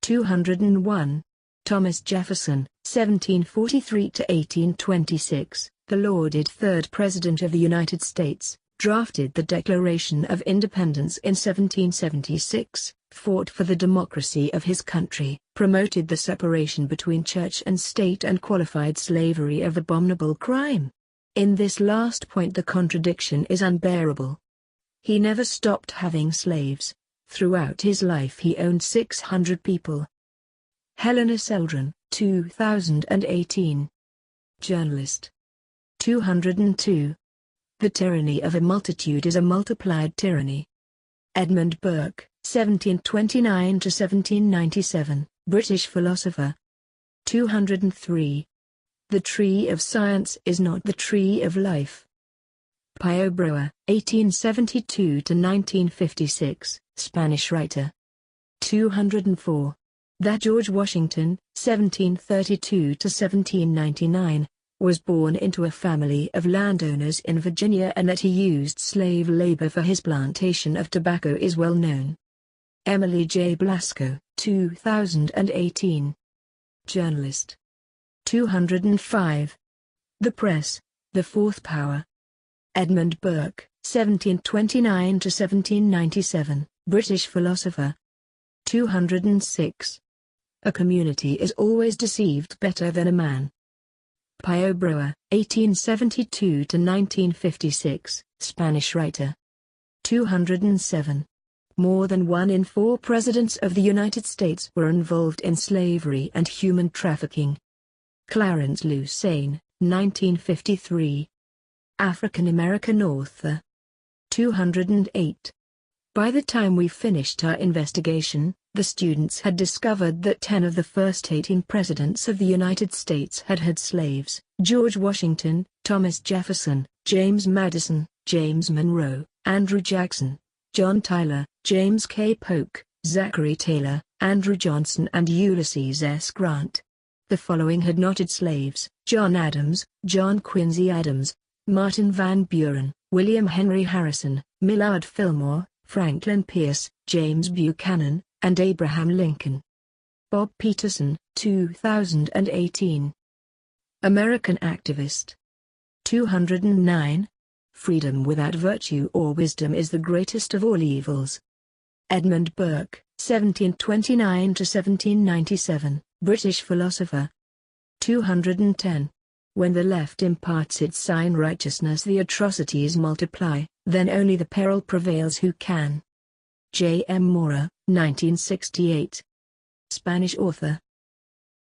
201. Thomas Jefferson, 1743–1826, the lauded third President of the United States, drafted the Declaration of Independence in 1776, fought for the democracy of his country, promoted the separation between church and state and qualified slavery of abominable crime. In this last point the contradiction is unbearable. He never stopped having slaves. Throughout his life he owned 600 people. Helena Celdrán, 2018. Journalist. 202. The tyranny of a multitude is a multiplied tyranny. Edmund Burke, 1729–1797, British philosopher. 203. The tree of science is not the tree of life. Pío Baroja, 1872–1956, Spanish writer. 204. That George Washington, 1732–1799, was born into a family of landowners in Virginia and that he used slave labor for his plantation of tobacco is well known. Emili J. Blasco, 2018. Journalist. 205. The press, the fourth power. Edmund Burke, 1729–1797, British philosopher. 206. A community is always deceived better than a man. Pío Baroja, 1872–1956, Spanish writer. 207. More than 1 in 4 presidents of the United States were involved in slavery and human trafficking. Clarence Lucene, 1953. African-American author. 208. By the time we finished our investigation, the students had discovered that 10 of the first 18 presidents of the United States had had slaves: George Washington, Thomas Jefferson, James Madison, James Monroe, Andrew Jackson, John Tyler, James K. Polk, Zachary Taylor, Andrew Johnson and Ulysses S. Grant. The following had not had slaves: John Adams, John Quincy Adams, Martin Van Buren, William Henry Harrison, Millard Fillmore, Franklin Pierce, James Buchanan, and Abraham Lincoln. Bob Peterson, 2018. American activist. 209. Freedom without virtue or wisdom is the greatest of all evils. Edmund Burke, 1729–1797, British philosopher. 210. When the left imparts its sign righteousness the atrocities multiply, then only the peril prevails who can. J. M. Mora, 1968. Spanish author.